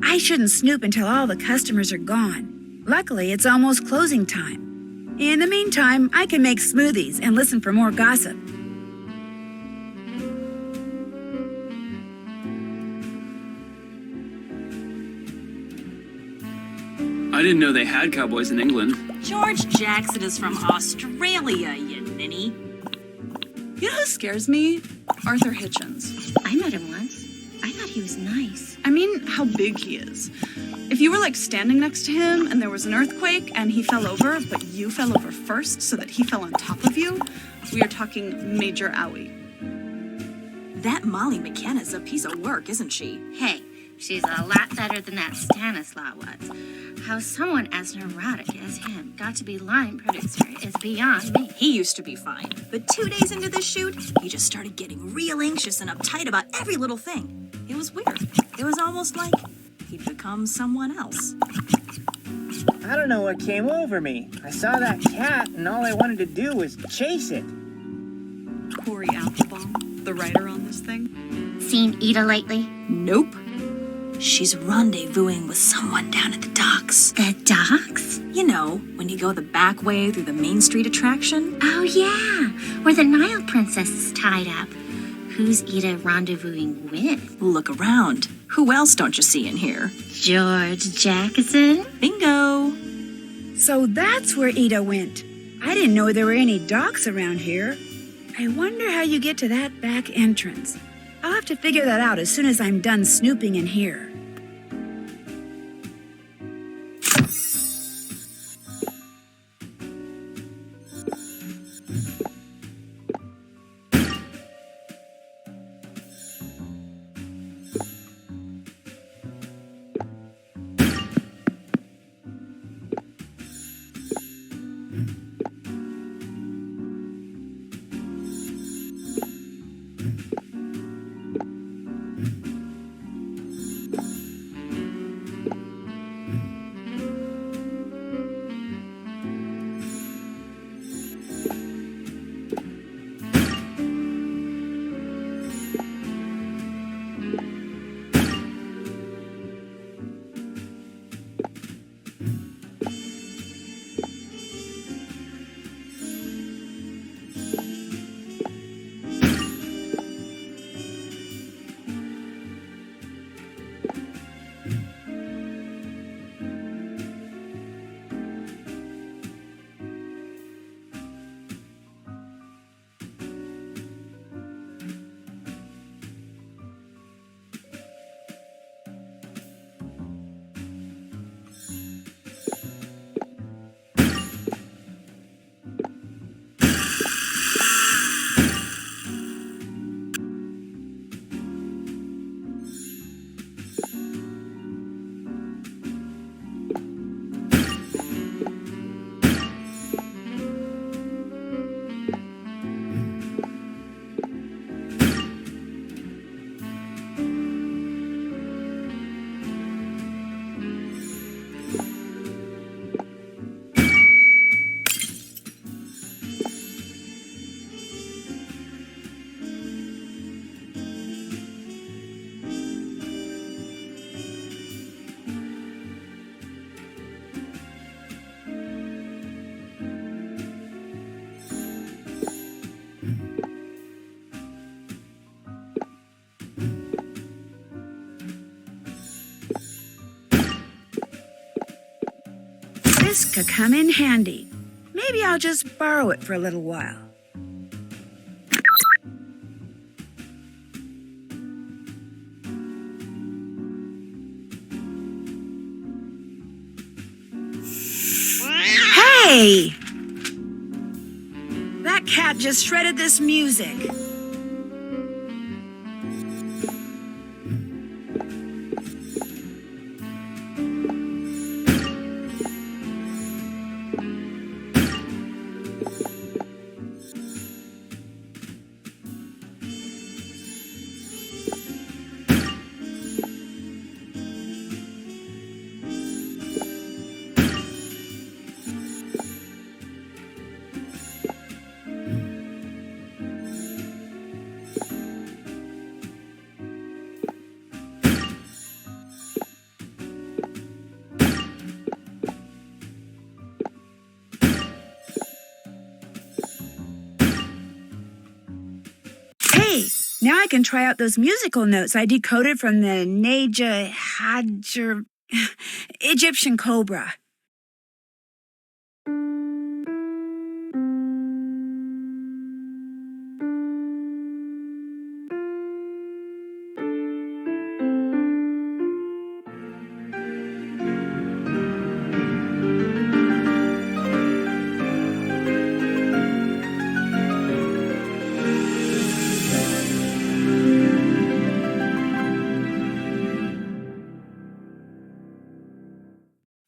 I shouldn't snoop until all the customers are gone. Luckily, it's almost closing time. In the meantime, I can make smoothies and listen for more gossip. I didn't know they had cowboys in England. George Jackson is from Australia, you ninny. You know who scares me? Arthur Hitchens. I met him once. I thought he was nice. I mean, how big he is. If you were like standing next to him and there was an earthquake and he fell over, but you fell over first so that he fell on top of you, we are talking major owie. That Molly McKenna's a piece of work, isn't she? Hey, she's a lot better than that Stanislaw was. How someone as neurotic as him got to be line producer is beyond me. He used to be fine, but 2 days into the shoot, he just started getting real anxious and uptight about every little thing. It was weird. It was almost like he'd become someone else. I don't know what came over me. I saw that cat and all I wanted to do was chase it. Corey Applebaum, the writer on this thing. Seen Ida lately? Nope. She's rendezvousing with someone down at the docks. The docks? You know, when you go the back way through the Main Street attraction. Oh, yeah, where the Nile princess is tied up. Who's Ida rendezvousing with? Look around. Who else don't you see in here? George Jackson? Bingo! So that's where Ida went. I didn't know there were any docks around here. I wonder how you get to that back entrance. I'll have to figure that out as soon as I'm done snooping in here. This could come in handy. Maybe I'll just borrow it for a little while. Hey! That cat just shredded this music. Hey, now I can try out those musical notes I decoded from the Naja Hadjer Egyptian cobra.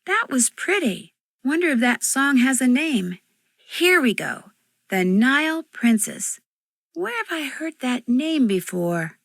That was pretty. Wonder if that song has a name. Here we go. The Nile Princess. Where have I heard that name before?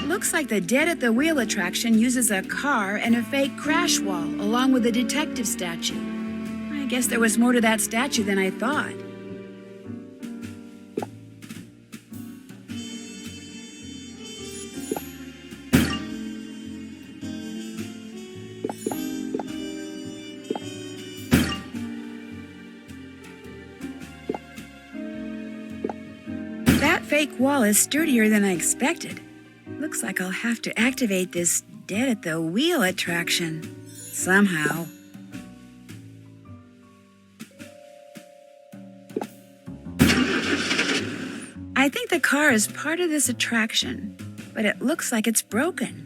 Looks like the Dead at the Wheel attraction uses a car and a fake crash wall along with a detective statue. I guess there was more to that statue than I thought. That fake wall is sturdier than I expected. Looks like I'll have to activate this Dead at the Wheel attraction somehow. I think the car is part of this attraction, but it looks like it's broken.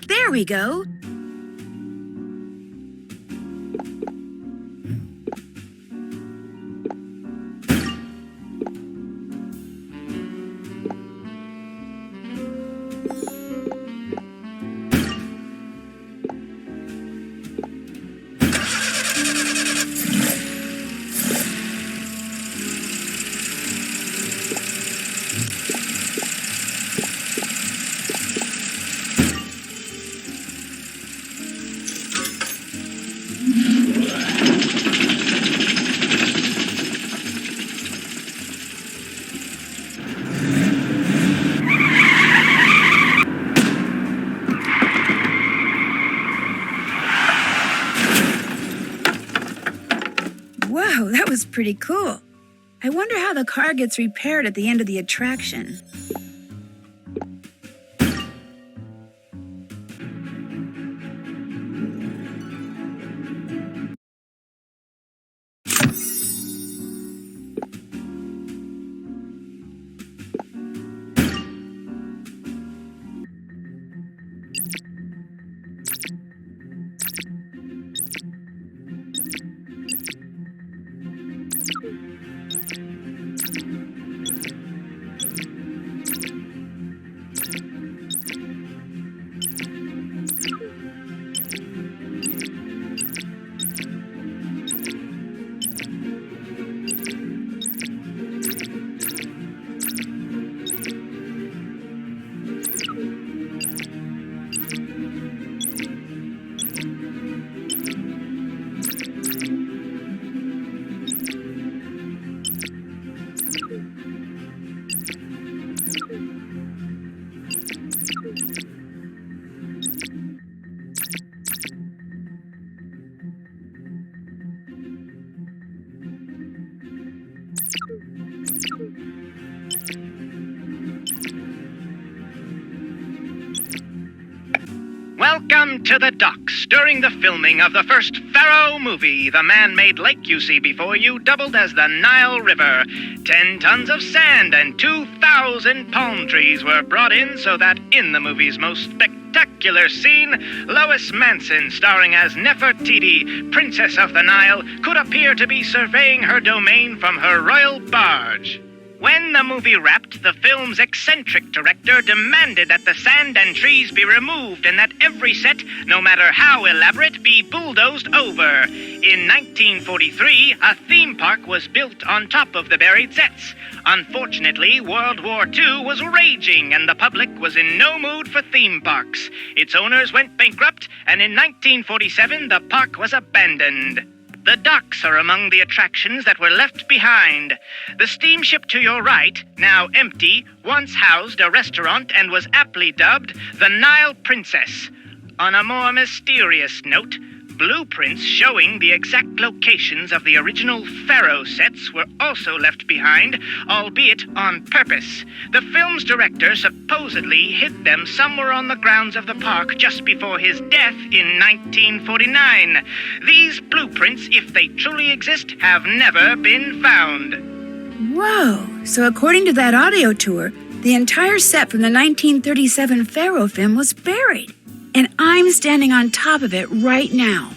There we go. Wow, that was pretty cool. I wonder how the car gets repaired at the end of the attraction. Welcome to the docks. During the filming of the first Pharaoh movie, the man-made lake you see before you doubled as the Nile River. 10 tons of sand and 2,000 palm trees were brought in so that in the movie's most spectacular scene, Lois Manson, starring as Nefertiti, Princess of the Nile, could appear to be surveying her domain from her royal barge. When the movie wrapped, the film's eccentric director demanded that the sand and trees be removed and that every set, no matter how elaborate, be bulldozed over. In 1943, a theme park was built on top of the buried sets. Unfortunately, World War II was raging and the public was in no mood for theme parks. Its owners went bankrupt, and in 1947, the park was abandoned. The docks are among the attractions that were left behind. The steamship to your right, now empty, once housed a restaurant and was aptly dubbed the Nile Princess. On a more mysterious note, blueprints showing the exact locations of the original Pharaoh sets were also left behind, albeit on purpose. The film's director supposedly hid them somewhere on the grounds of the park just before his death in 1949. These blueprints, if they truly exist, have never been found. Whoa! So according to that audio tour, the entire set from the 1937 Pharaoh film was buried. And I'm standing on top of it right now.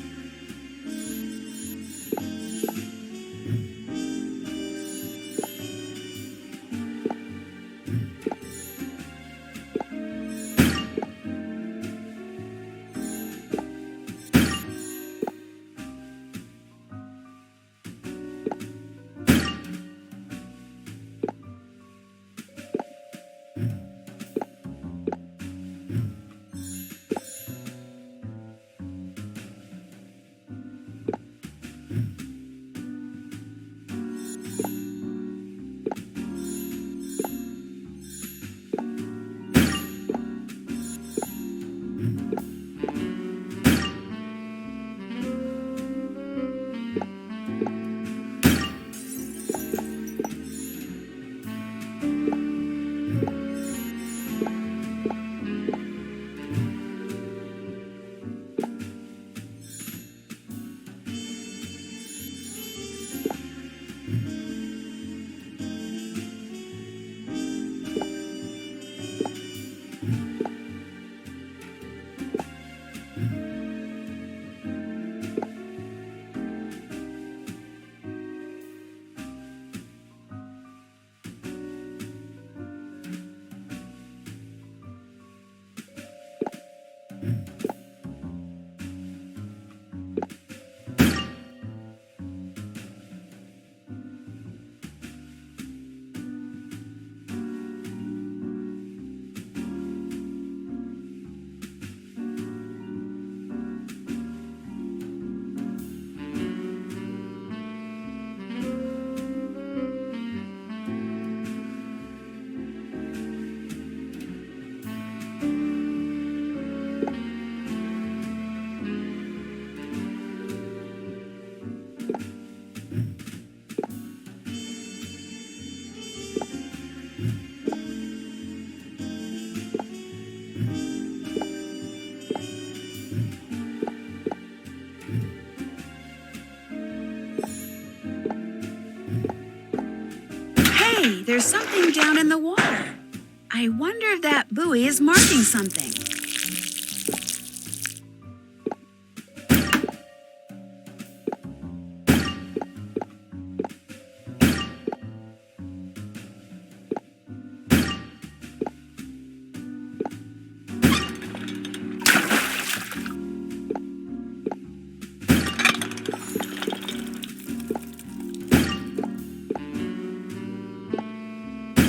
something down in the water. I wonder if that buoy is marking something.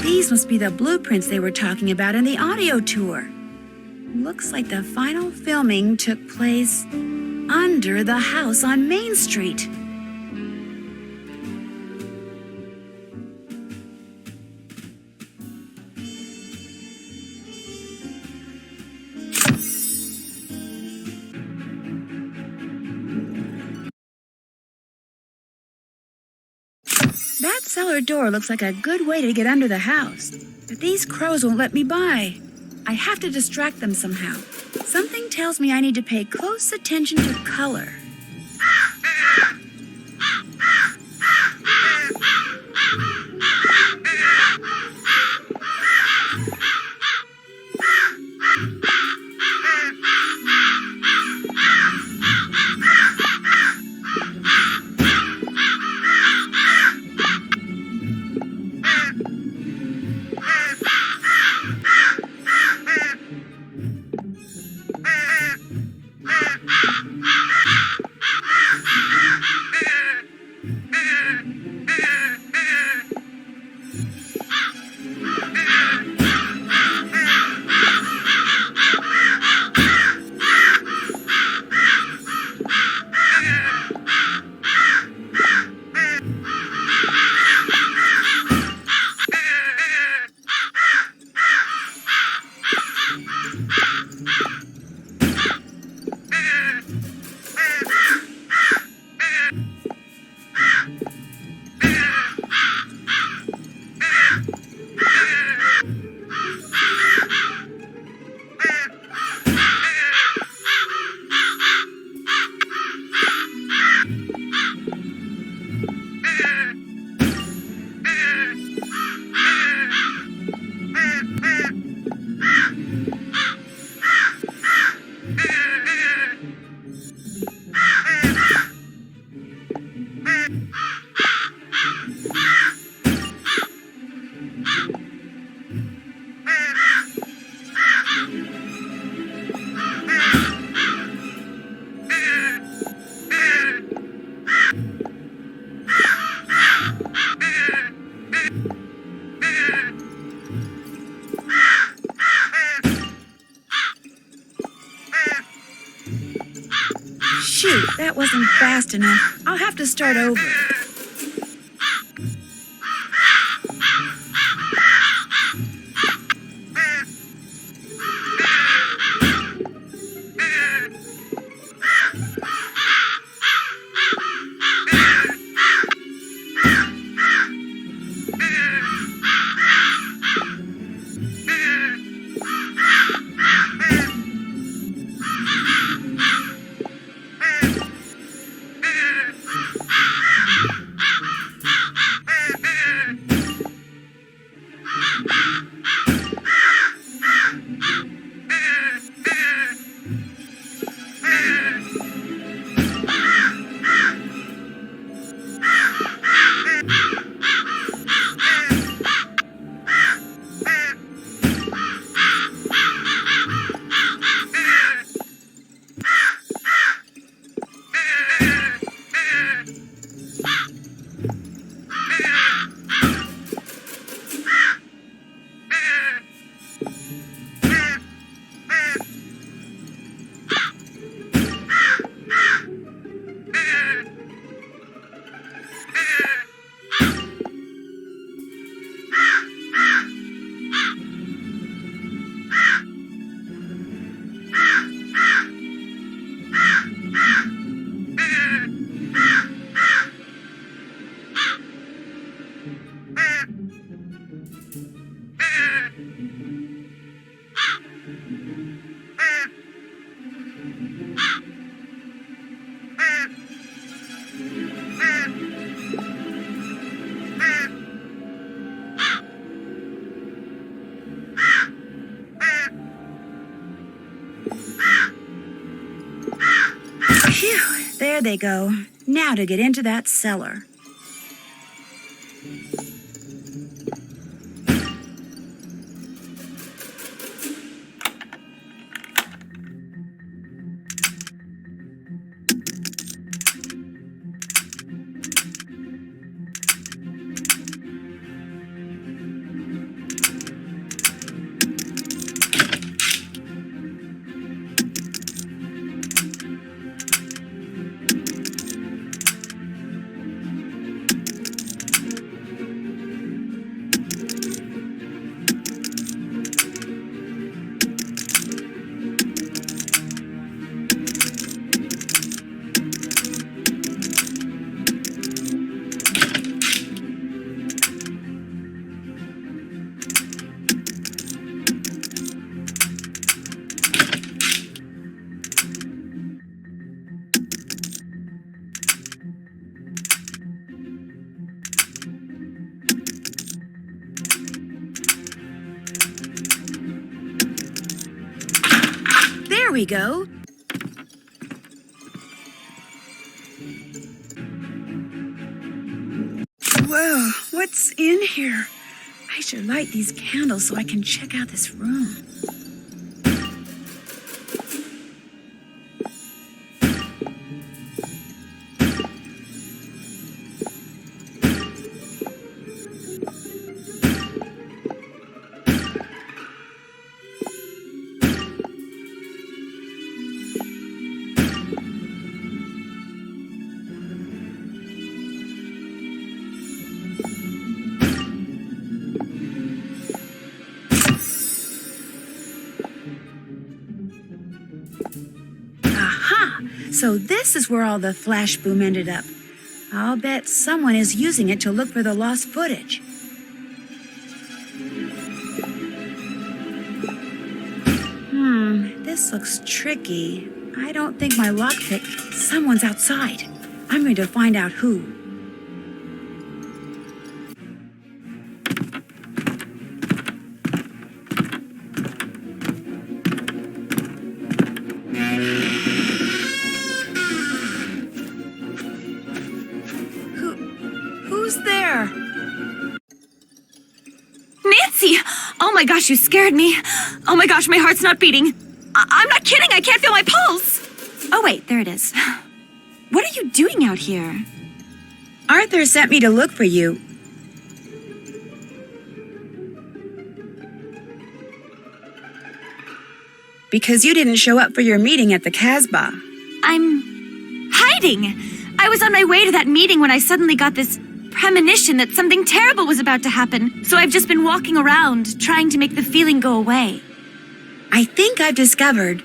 These must be the blueprints they were talking about in the audio tour. Looks like the final filming took place under the house on Main Street. That cellar door looks like a good way to get under the house, but these crows won't let me by. I have to distract them somehow. Something tells me I need to pay close attention to color. Shoot, that wasn't fast enough. I'll have to start over. Phew, there they go. Now to get into that cellar. There we go. Whoa, what's in here? I should light these candles so I can check out this room. Aha! So this is where all the flash boom ended up. I'll bet someone is using it to look for the lost footage. This looks tricky. I don't think my lockpick. Someone's outside. I'm going to find out who. Who's there? Nancy! Oh my gosh, you scared me. Oh my gosh, my heart's not beating. I'm not kidding, I can't feel my pulse. Oh wait, there it is. What are you doing out here? Arthur sent me to look for you. Because you didn't show up for your meeting at the Casbah. I'm hiding. I was on my way to that meeting when I suddenly got this premonition that something terrible was about to happen. So I've just been walking around, trying to make the feeling go away. I think I've discovered.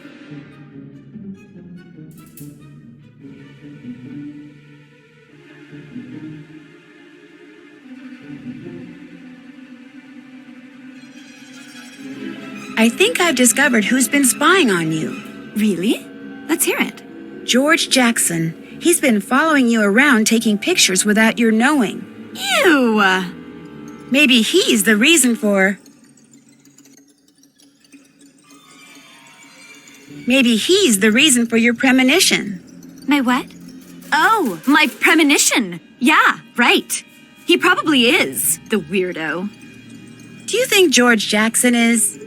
I think I've discovered who's been spying on you. Really? Let's hear it. George Jackson. He's been following you around taking pictures without your knowing. Ew! Maybe he's the reason for... Maybe he's the reason for your premonition. My what? Oh, my premonition. Yeah, right. He probably is, the weirdo. Do you think George Jackson is...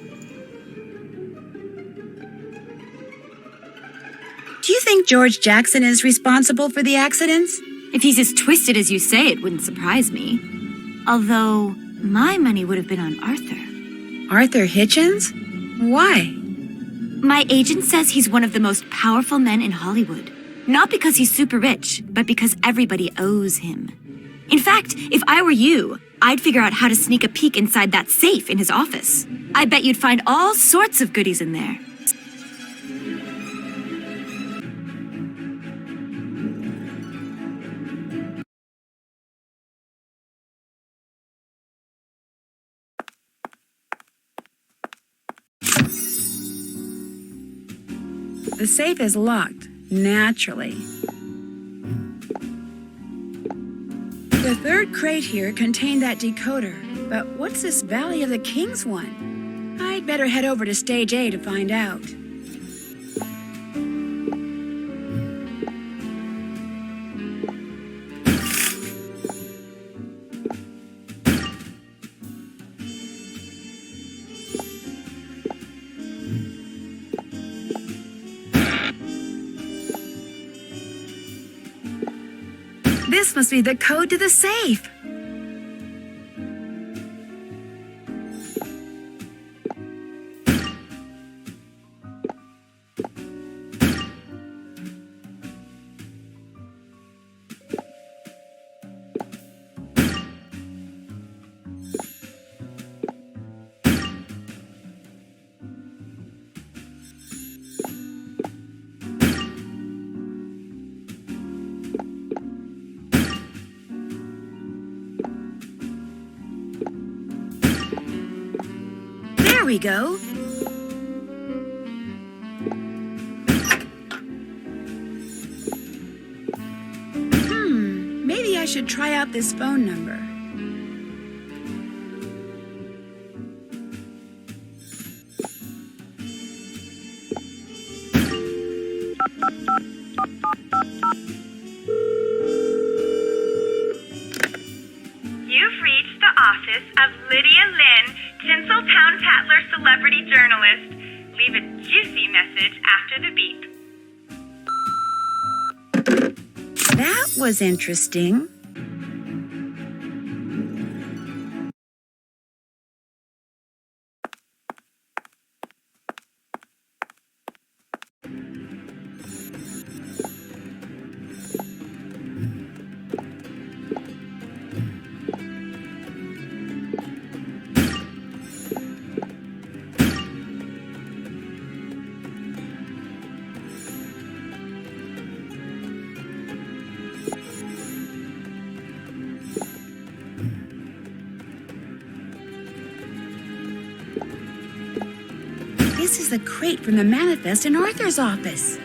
Do you think George Jackson is responsible for the accidents? If he's as twisted as you say, it wouldn't surprise me. Although, my money would have been on Arthur. Arthur Hitchens? Why? My agent says he's one of the most powerful men in Hollywood. Not because he's super rich, but because everybody owes him. In fact, if I were you, I'd figure out how to sneak a peek inside that safe in his office. I bet you'd find all sorts of goodies in there. The safe is locked, naturally. The third crate here contained that decoder, but what's this Valley of the Kings one? I'd better head over to Stage A to find out. This must be the code to the safe. There we go. Maybe I should try out this phone number. You've reached the office of Lydia Lynn, Tinseltown Tatler celebrity journalist. Leave a juicy message after the beep. That was interesting. This is a crate from the manifest in Arthur's office.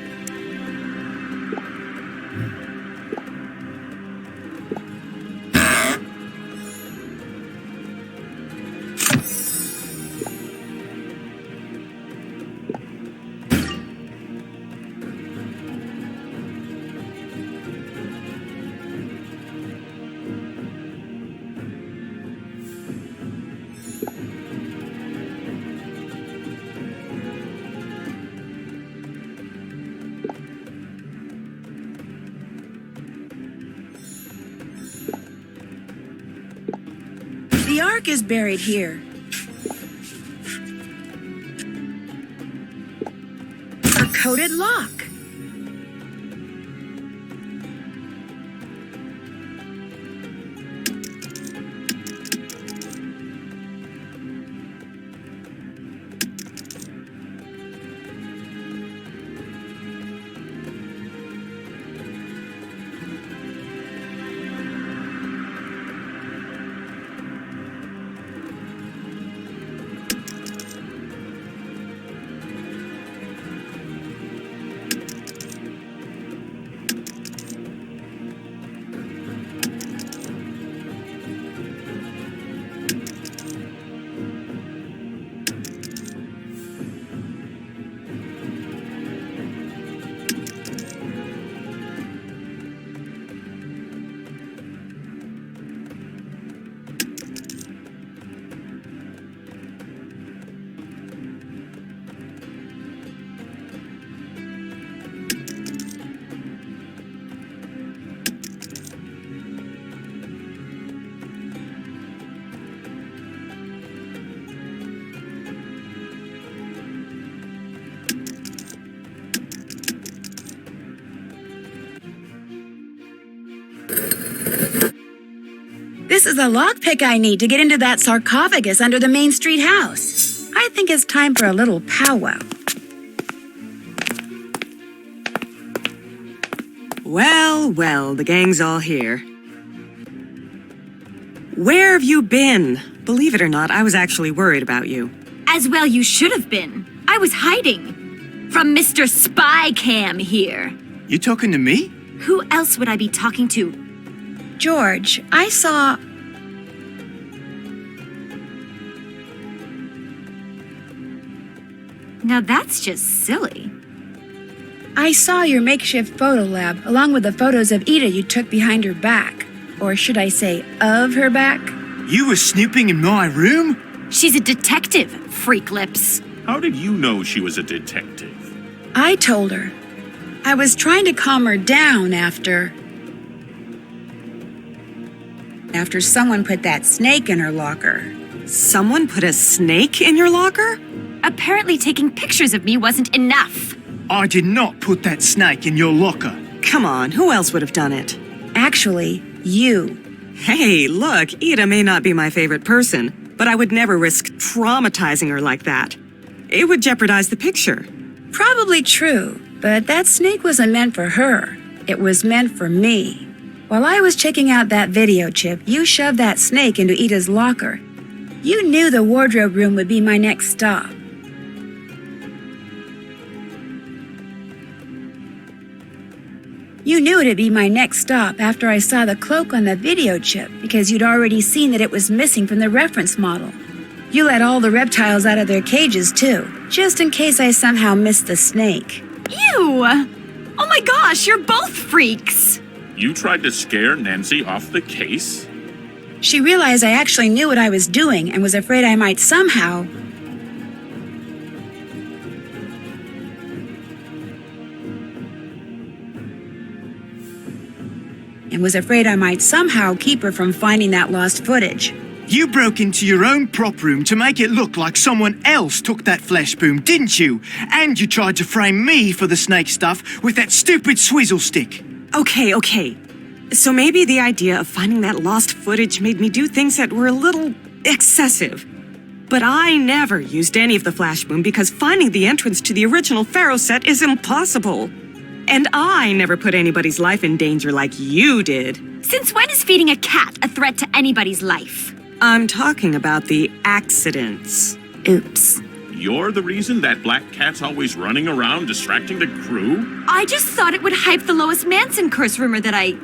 The Ark is buried here. A coded lock. This is the lockpick I need to get into that sarcophagus under the Main Street house. I think it's time for a little powwow. Well, well, the gang's all here. Where have you been? Believe it or not, I was actually worried about you. As well you should have been. I was hiding. From Mr. Spy Cam here. You talking to me? Who else would I be talking to? George, I saw... Now that's just silly. I saw your makeshift photo lab, along with the photos of Ida you took behind her back. Or should I say, of her back? You were snooping in my room? She's a detective, freak lips. How did you know she was a detective? I told her. I was trying to calm her down after... after someone put that snake in her locker. Someone put a snake in your locker? Apparently taking pictures of me wasn't enough. I did not put that snake in your locker. Come on, who else would have done it? Actually, you. Hey, look, Ida may not be my favorite person, but I would never risk traumatizing her like that. It would jeopardize the picture. Probably true, but that snake wasn't meant for her. It was meant for me. While I was checking out that video chip, you shoved that snake into Ida's locker. You knew the wardrobe room would be my next stop. You knew it'd be my next stop after I saw the cloak on the video chip because you'd already seen that it was missing from the reference model. You let all the reptiles out of their cages, too, just in case I somehow missed the snake. Ew! Oh my gosh, you're both freaks! You tried to scare Nancy off the case? She realized I actually knew what I was doing and was afraid I might somehow... keep her from finding that lost footage. You broke into your own prop room to make it look like someone else took that flash boom, didn't you? And you tried to frame me for the snake stuff with that stupid swizzle stick. Okay. So maybe the idea of finding that lost footage made me do things that were a little excessive. But I never used any of the flash boom because finding the entrance to the original Pharaoh set is impossible. And I never put anybody's life in danger like you did. Since when is feeding a cat a threat to anybody's life? I'm talking about the accidents. Oops. You're the reason that black cat's always running around distracting the crew? I just thought it would hype the Lois Manson curse rumor that I...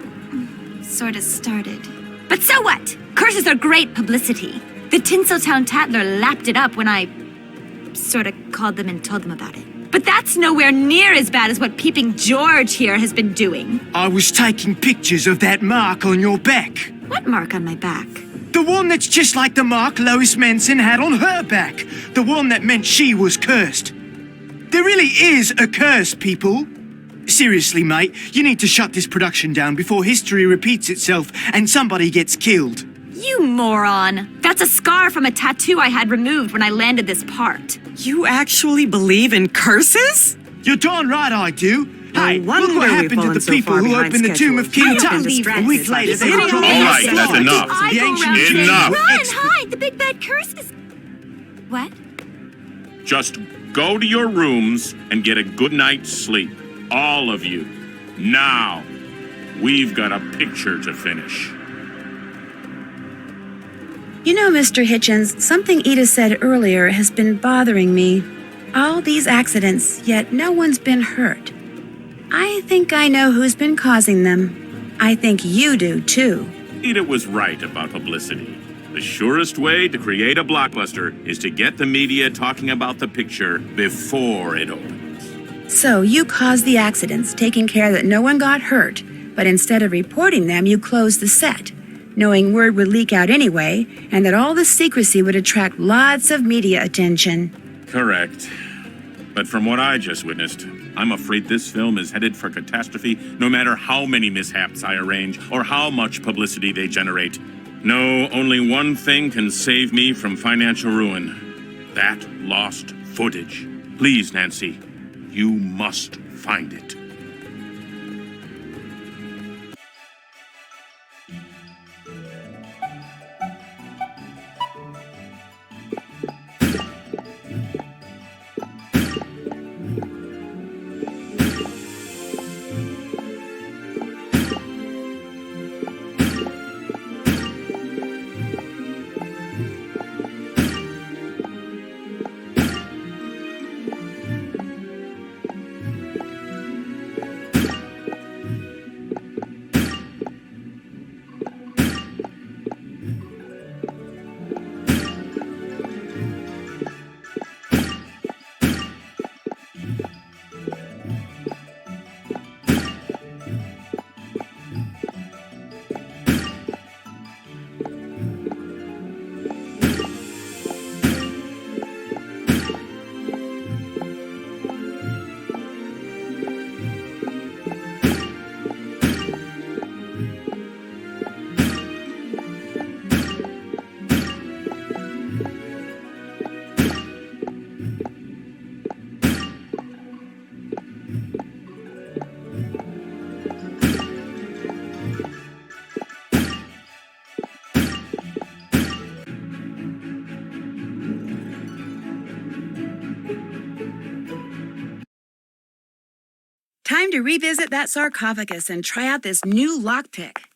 sort of started. But so what? Curses are great publicity. The Tinseltown Tatler lapped it up when I... sort of called them and told them about it. But that's nowhere near as bad as what Peeping George here has been doing. I was taking pictures of that mark on your back. What mark on my back? The one that's just like the mark Lois Manson had on her back. The one that meant she was cursed. There really is a curse, people. Seriously, mate, you need to shut this production down before history repeats itself and somebody gets killed. You moron. That's a scar from a tattoo I had removed when I landed this part. You actually believe in curses? You're darn right I do. Hey, No look what wonder we've happened to fallen the so people far who behind opened the tomb of schedule. King I don't Tut. believe A week later, they People dropped don't all believe right, it. that's enough. I The go ancient around saying, Enough. run, hide, the big bad curse is... What? Just go to your rooms and get a good night's sleep. All of you. Now. We've got a picture to finish. You know, Mr. Hitchens, something Ida said earlier has been bothering me. All these accidents, yet no one's been hurt. I think I know who's been causing them. I think you do, too. Ida was right about publicity. The surest way to create a blockbuster is to get the media talking about the picture before it opens. So you caused the accidents, taking care that no one got hurt, but instead of reporting them, you closed the set, knowing word would leak out anyway, and that all the secrecy would attract lots of media attention. Correct. But from what I just witnessed, I'm afraid this film is headed for catastrophe no matter how many mishaps I arrange or how much publicity they generate. No, only one thing can save me from financial ruin. That lost footage. Please, Nancy, you must find it. Time to revisit that sarcophagus and try out this new lockpick.